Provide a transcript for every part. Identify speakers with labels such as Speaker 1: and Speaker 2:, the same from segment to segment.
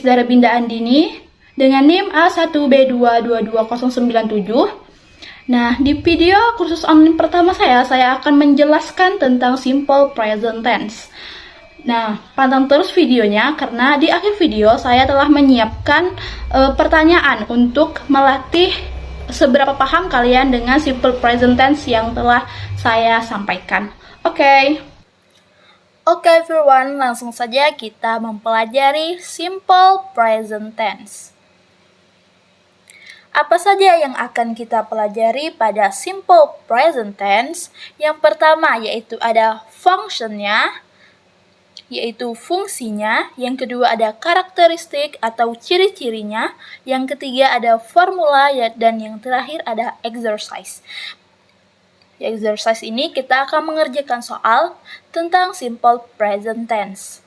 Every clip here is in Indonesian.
Speaker 1: dari Binda Andini dengan NIM A1B2222097. Nah, di video kursus online pertama saya akan menjelaskan tentang simple present tense. Nah, pantang terus videonya karena di akhir video saya telah menyiapkan pertanyaan untuk melatih seberapa paham kalian dengan simple present tense yang telah saya sampaikan. Oke everyone, langsung saja kita mempelajari simple present tense. Apa saja yang akan kita pelajari pada simple present tense? Yang pertama yaitu ada functionnya, yaitu fungsinya. Yang kedua ada karakteristik atau ciri-cirinya. Yang ketiga ada formula, dan yang terakhir ada exercise. Di exercise ini kita akan mengerjakan soal tentang simple present tense.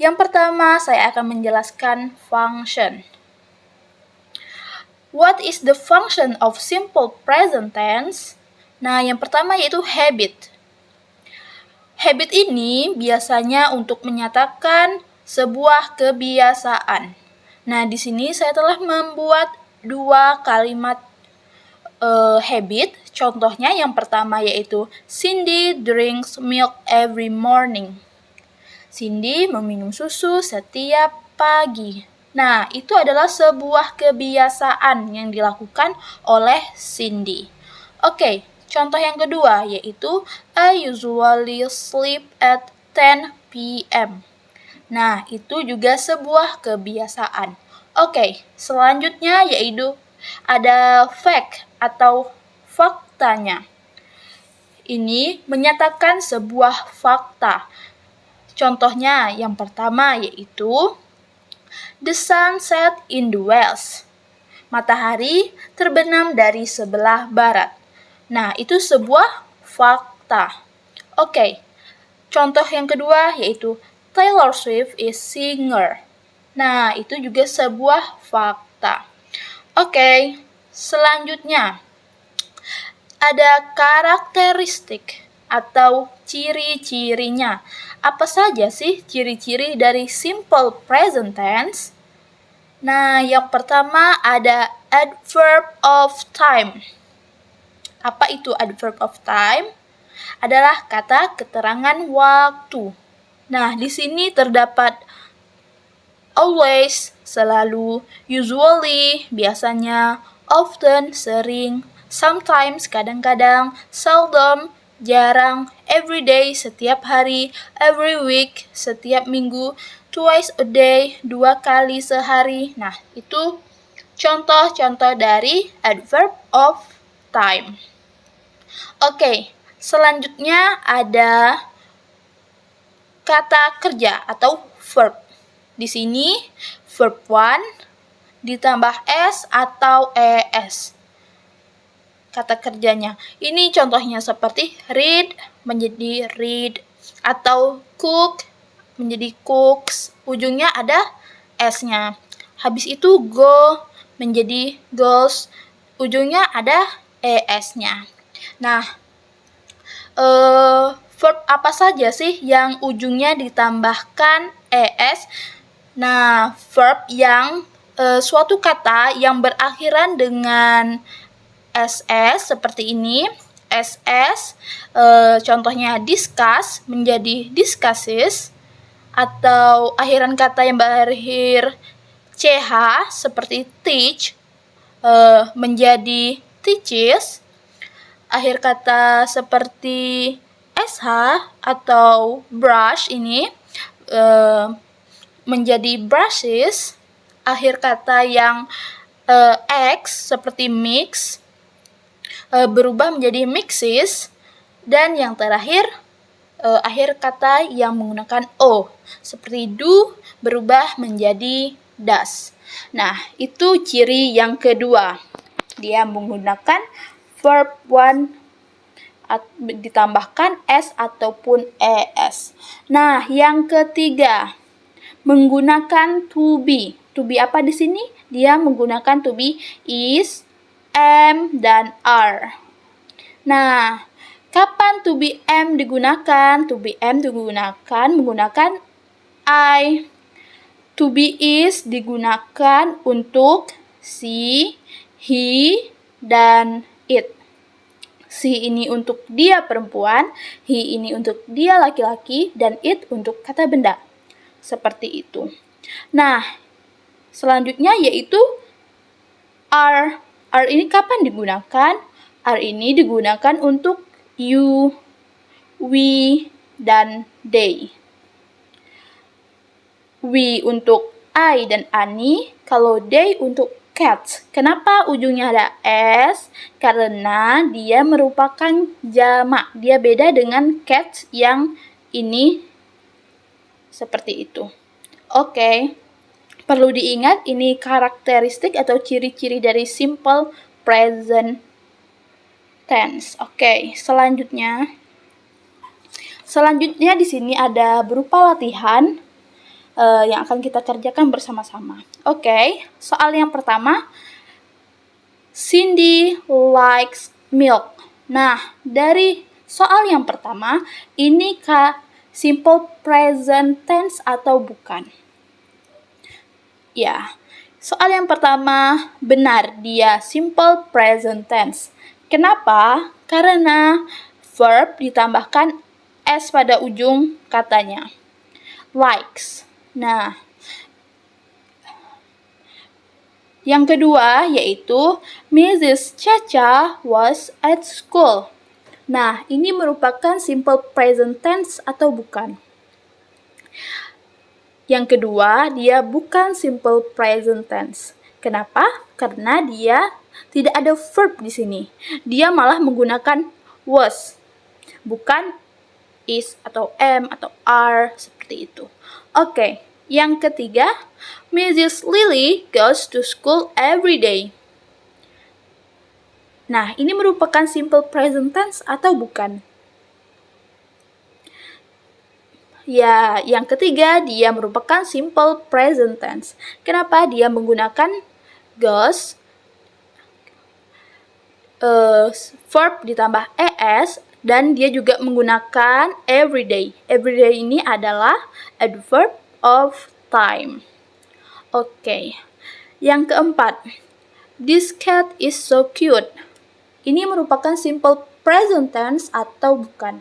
Speaker 1: Yang pertama saya akan menjelaskan function. What is the function of simple present tense? Nah, yang pertama yaitu habit. Habit ini biasanya untuk menyatakan sebuah kebiasaan. Nah, di sini saya telah membuat dua kalimat habit. Contohnya yang pertama yaitu Cindy drinks milk every morning. Cindy meminum susu setiap pagi. Nah, itu adalah sebuah kebiasaan yang dilakukan oleh Cindy. Contoh yang kedua yaitu I usually sleep at 10 p.m. Nah, itu juga sebuah kebiasaan. Selanjutnya yaitu ada fact atau faktanya. Ini menyatakan sebuah fakta. Contohnya yang pertama yaitu the sun set in the west. Matahari terbenam dari sebelah barat. Nah, itu sebuah fakta. Contoh yang kedua yaitu Taylor Swift is singer. Nah, itu juga sebuah fakta. Selanjutnya ada karakteristik atau ciri-cirinya. Apa saja sih ciri-ciri dari simple present tense? Nah, yang pertama ada adverb of time. Apa itu adverb of time? Adalah kata keterangan waktu. Nah, di sini terdapat always, selalu, usually, biasanya, often, sering, sometimes, kadang-kadang, seldom, jarang, every day, setiap hari, every week, setiap minggu, twice a day, 2 kali sehari. Nah, itu contoh-contoh dari adverb of time. Selanjutnya ada kata kerja atau verb. Di sini verb 1 ditambah s atau es. Kata kerjanya. Ini contohnya seperti read menjadi read atau cook menjadi cooks. Ujungnya ada s-nya. Habis itu go menjadi goes. Ujungnya ada es-nya. Nah, verb apa saja sih yang ujungnya ditambahkan es? Nah, verb yang suatu kata yang berakhiran dengan ss seperti ini. ss contohnya discuss menjadi discusses, atau akhiran kata yang berakhir ch seperti teach menjadi teaches. Akhir kata seperti sh atau brush ini menjadi brushes. Akhir kata yang x seperti mix berubah menjadi mixes. Dan yang terakhir akhir kata yang menggunakan o seperti do berubah menjadi does. Nah, itu ciri yang kedua. Dia menggunakan verb 1 ditambahkan s ataupun es. Nah, yang ketiga menggunakan to be. To be apa di sini? Dia menggunakan to be is, am, dan are. Nah, kapan to be am digunakan? To be am digunakan menggunakan I. To be is digunakan untuk she, he, dan it. She ini untuk dia perempuan, he ini untuk dia laki-laki, dan it untuk kata benda. Seperti itu. Nah, selanjutnya yaitu are. Are ini kapan digunakan? Are ini digunakan untuk you, we, dan they. We untuk I dan Ani, kalau they untuk cats. Kenapa ujungnya ada S? Karena dia merupakan jamak. Dia beda dengan cats yang ini seperti itu. Oke. Perlu diingat ini karakteristik atau ciri-ciri dari simple present tense. Oke, selanjutnya di sini ada berupa latihan yang akan kita kerjakan bersama-sama. Oke, soal yang pertama, Cindy likes milk. Nah, dari soal yang pertama, ini simple present tense atau bukan? Ya, soal yang pertama benar, dia simple present tense. Kenapa? Karena verb ditambahkan s pada ujung katanya. Likes. Nah, yang kedua yaitu Mrs. Chacha was at school. Nah, ini merupakan simple present tense atau bukan? Yang kedua, dia bukan simple present tense. Kenapa? Karena dia tidak ada verb di sini. Dia malah menggunakan was, bukan is atau am atau are seperti itu. Oke, yang ketiga, Mrs. Lily goes to school every day. Nah, ini merupakan simple present tense atau bukan? Ya, yang ketiga, dia merupakan simple present tense. Kenapa? Dia menggunakan goes, verb ditambah es, dan dia juga menggunakan everyday. Everyday ini adalah adverb of time. Oke. Yang keempat, this cat is so cute. Ini merupakan simple present tense atau bukan?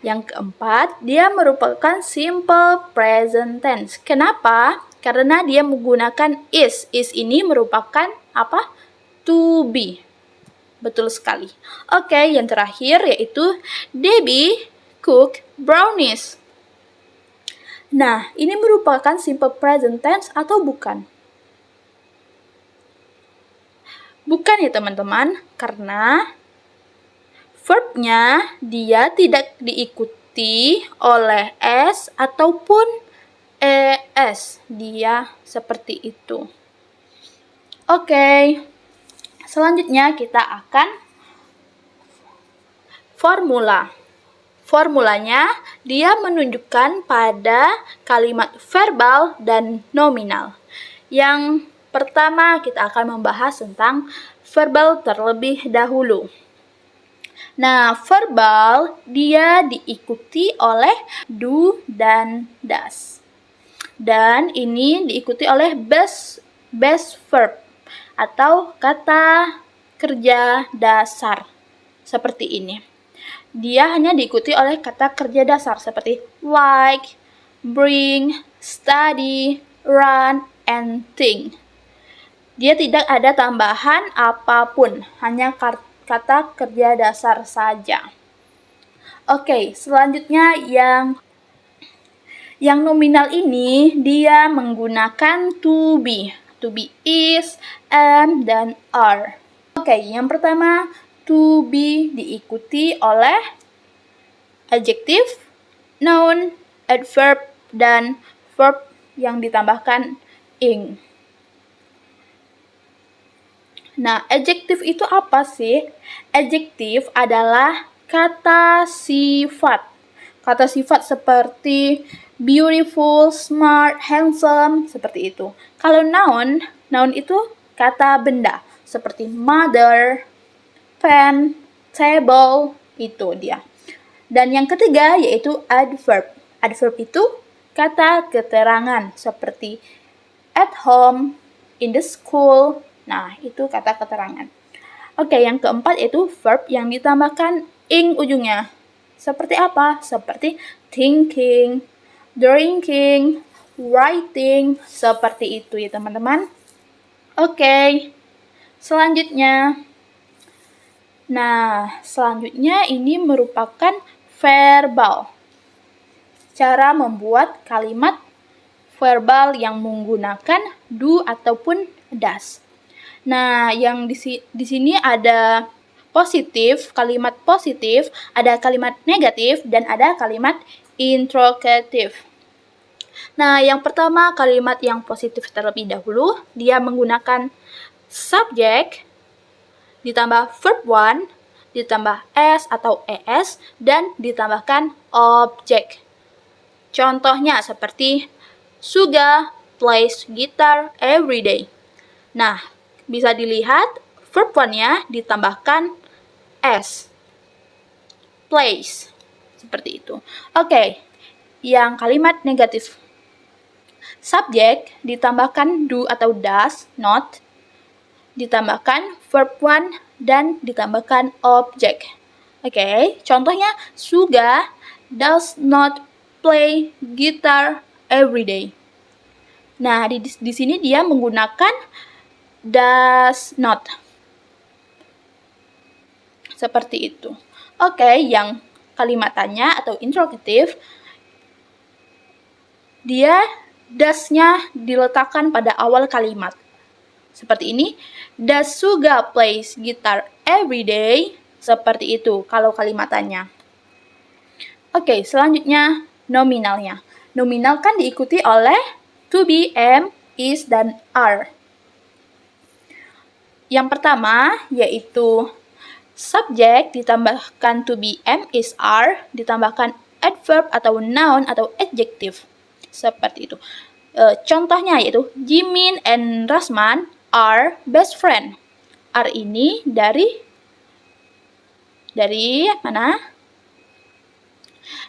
Speaker 1: Yang keempat, dia merupakan simple present tense. Kenapa? Karena dia menggunakan is. Is ini merupakan apa? To be. Betul sekali. Oke, yang terakhir yaitu Debbie cook brownies. Nah, ini merupakan simple present tense atau bukan? Bukan ya teman-teman, karena verbnya dia tidak diikuti oleh s ataupun es. Dia seperti itu. Oke. Selanjutnya kita akan formula. Formulanya dia menunjukkan pada kalimat verbal dan nominal. Yang pertama kita akan membahas tentang verbal terlebih dahulu. Nah, verbal dia diikuti oleh do dan does. Dan ini diikuti oleh base verb atau kata kerja dasar seperti ini. Dia hanya diikuti oleh kata kerja dasar seperti like, bring, study, run, and think. Dia tidak ada tambahan apapun, hanya kata kerja dasar saja. Oke, selanjutnya yang nominal ini dia menggunakan to be. To be is, am, dan are. Oke, yang pertama, to be diikuti oleh adjective, noun, adverb, dan verb yang ditambahkan ing. Nah, adjective itu apa sih? Adjective adalah kata sifat. Kata sifat seperti beautiful, smart, handsome, seperti itu. Kalau noun itu kata benda, seperti mother, pen, table, itu dia. Dan yang ketiga yaitu adverb. Adverb itu kata keterangan seperti at home, in the school. Nah, itu kata keterangan. Oke, yang keempat itu verb yang ditambahkan ing ujungnya. Seperti apa? Seperti thinking, drinking, writing, seperti itu ya teman-teman. Oke, selanjutnya. Nah, selanjutnya ini merupakan verbal. Cara membuat kalimat verbal yang menggunakan do ataupun does. Nah, yang di sini ada positif, kalimat positif, ada kalimat negatif, dan ada kalimat interrogative. Nah, yang pertama kalimat yang positif terlebih dahulu, dia menggunakan subject, ditambah verb 1, ditambah s atau es, dan ditambahkan object. Contohnya seperti Suga plays guitar every day. Nah, bisa dilihat verb 1-nya ditambahkan s. Plays. Seperti itu. Oke, yang kalimat negatif. Subject ditambahkan do atau does, not, ditambahkan verb 1 dan ditambahkan object. Oke, contohnya Suga does not play guitar every day. Nah, di sini dia menggunakan does not. Seperti itu. Oke, yang kalimat tanya atau interrogative, dia does-nya diletakkan pada awal kalimat. Seperti ini, does Suga plays guitar every day? Seperti itu kalau kalimat tanya. Oke, selanjutnya nominalnya. Nominal kan diikuti oleh to be, am, is, dan are. Yang pertama yaitu subject ditambahkan to be, am, is, are, ditambahkan adverb atau noun atau adjective. Seperti itu. Contohnya yaitu Jimin and Rasman are best friend. Are ini dari mana?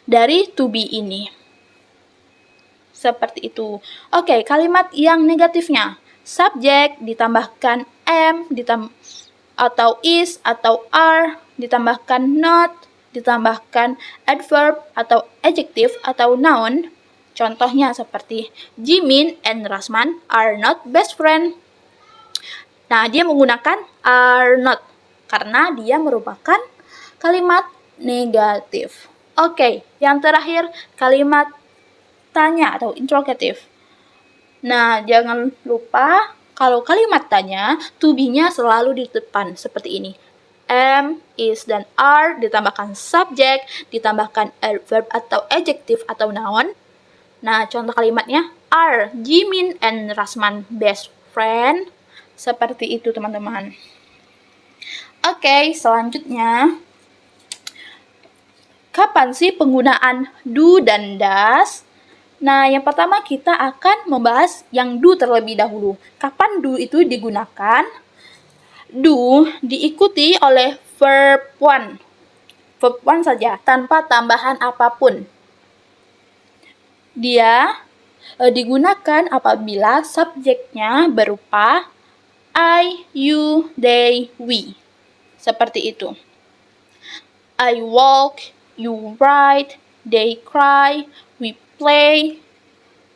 Speaker 1: Dari to be ini. Seperti itu. Oke, kalimat yang negatifnya. Subject ditambahkan am, atau is, atau are, ditambahkan not, ditambahkan adverb, atau adjective, atau noun. Contohnya seperti Jimin and Rasman are not best friend. Nah, dia menggunakan are not karena dia merupakan kalimat negatif. Oke, yang terakhir kalimat tanya atau interrogative. Nah, jangan lupa kalau kalimat tanya, to be-nya selalu di depan seperti ini. Am, is, dan are ditambahkan subject, ditambahkan adverb atau adjective atau noun. Nah, contoh kalimatnya are Jimin and Rasman best friend? Seperti itu, teman-teman. Oke, selanjutnya. Kapan sih penggunaan do dan does? Nah, yang pertama kita akan membahas yang do terlebih dahulu. Kapan do itu digunakan? Do diikuti oleh verb 1. Verb 1 saja, tanpa tambahan apapun. Dia digunakan apabila subjeknya berupa I, you, they, we. Seperti itu. I walk, you write, they cry, we play.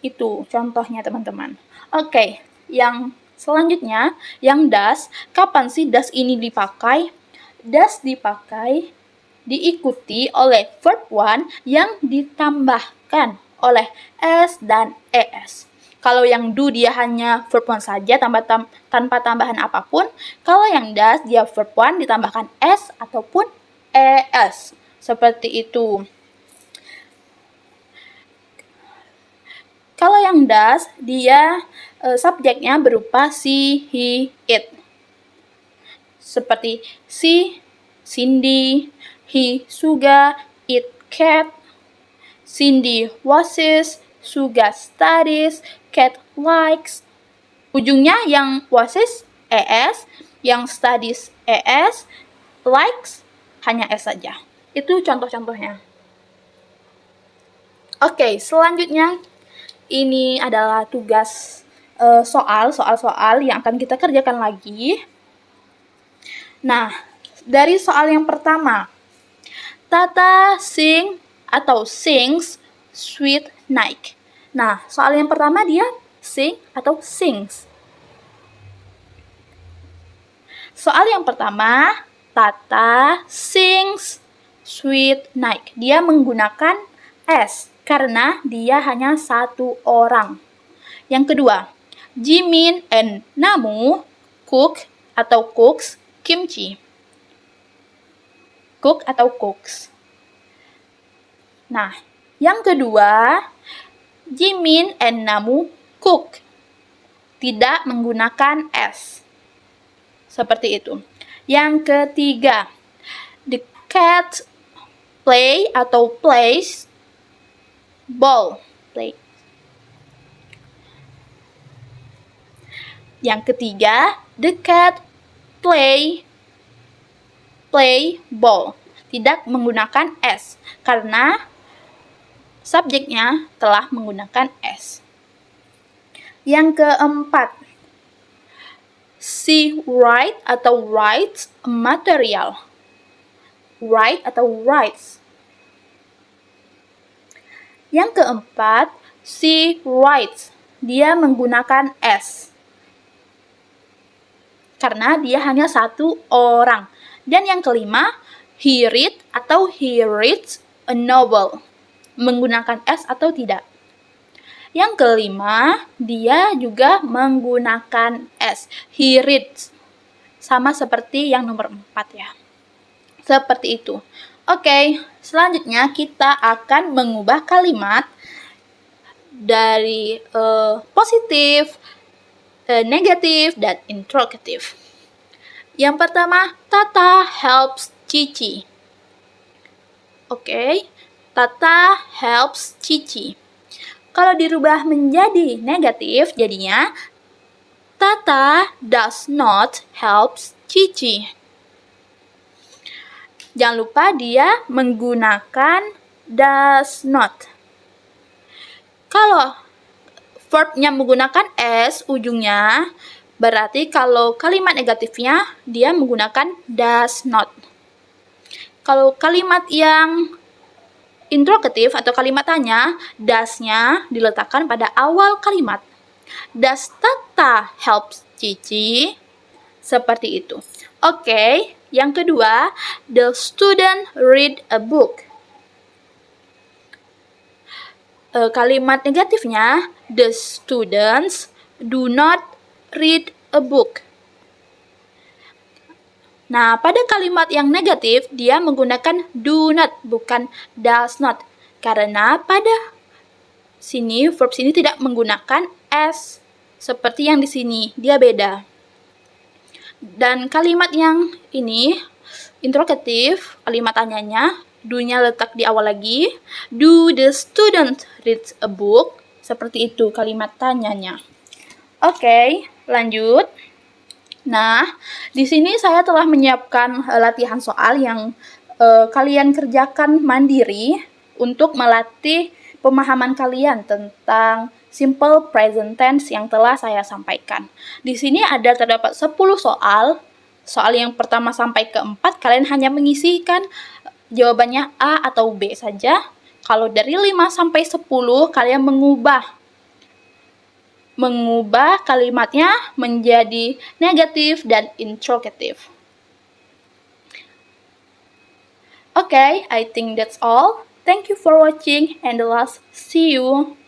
Speaker 1: Itu contohnya, teman-teman. Oke, yang selanjutnya, yang does. Kapan sih does ini dipakai? Does dipakai diikuti oleh verb 1 yang ditambahkan oleh s dan es. Kalau yang do dia hanya verb 1 saja tanpa tambahan apapun. Kalau yang does dia verb 1 ditambahkan s ataupun es. Seperti itu. Kalau yang does dia subjeknya berupa she, he, it. Seperti she, Cindy, he, Suga, it, cat. Cindy watches, Suga studies, cat likes. Ujungnya yang watches es, yang studies es, likes hanya s saja. Itu contoh-contohnya. Oke, selanjutnya ini adalah tugas soal-soal yang akan kita kerjakan lagi. Nah, dari soal yang pertama, Tata sings sweet night. Nah, soal yang pertama dia sing atau sings. Soal yang pertama, Tata sings sweet night. Dia menggunakan S karena dia hanya satu orang. Yang kedua, Jimin and Namu cooks kimchi. Cook atau cooks. Nah, yang kedua, Jimin and Namu cook. Tidak menggunakan S. Seperti itu. Yang ketiga, the cat plays ball. Yang ketiga, the cat play ball. Tidak menggunakan S karena subjeknya telah menggunakan S. Yang keempat, she writes a material. Write atau writes. Yang keempat, she writes. Dia menggunakan S karena dia hanya satu orang. Dan yang kelima, he reads a novel. Menggunakan S atau tidak. Yang kelima, dia juga menggunakan S. He reads. Sama seperti yang nomor 4 ya. Seperti itu. Oke, selanjutnya kita akan mengubah kalimat dari positif, negatif, dan interrogatif. Yang pertama, Tata helps Cici. Oke, Tata helps Cici. Kalau dirubah menjadi negatif, jadinya Tata does not help Cici. Jangan lupa dia menggunakan does not. Kalau verbnya menggunakan S ujungnya, berarti kalau kalimat negatifnya dia menggunakan does not. Kalau kalimat yang interrogatif atau kalimat tanya, does-nya diletakkan pada awal kalimat. Does Tata help Cici? Seperti itu. Oke, yang kedua, the student read a book. Kalimat negatifnya, the students do not read a book. Nah, pada kalimat yang negatif, dia menggunakan do not, bukan does not. Karena pada sini, verb sini tidak menggunakan S. Seperti yang di sini, dia beda. Dan kalimat yang ini, interrogatif, kalimat tanyanya, do-nya letak di awal lagi. Do the student read a book? Seperti itu kalimat tanyanya. Oke, lanjut. Nah, di sini saya telah menyiapkan latihan soal yang kalian kerjakan mandiri untuk melatih pemahaman kalian tentang simple present tense yang telah saya sampaikan. Di sini terdapat 10 soal. Soal yang pertama sampai ke-4 kalian hanya mengisikan jawabannya A atau B saja. Kalau dari 5 sampai 10 kalian mengubah kalimatnya menjadi negatif dan interrogative. Okay, I think that's all. Thank you for watching and see you.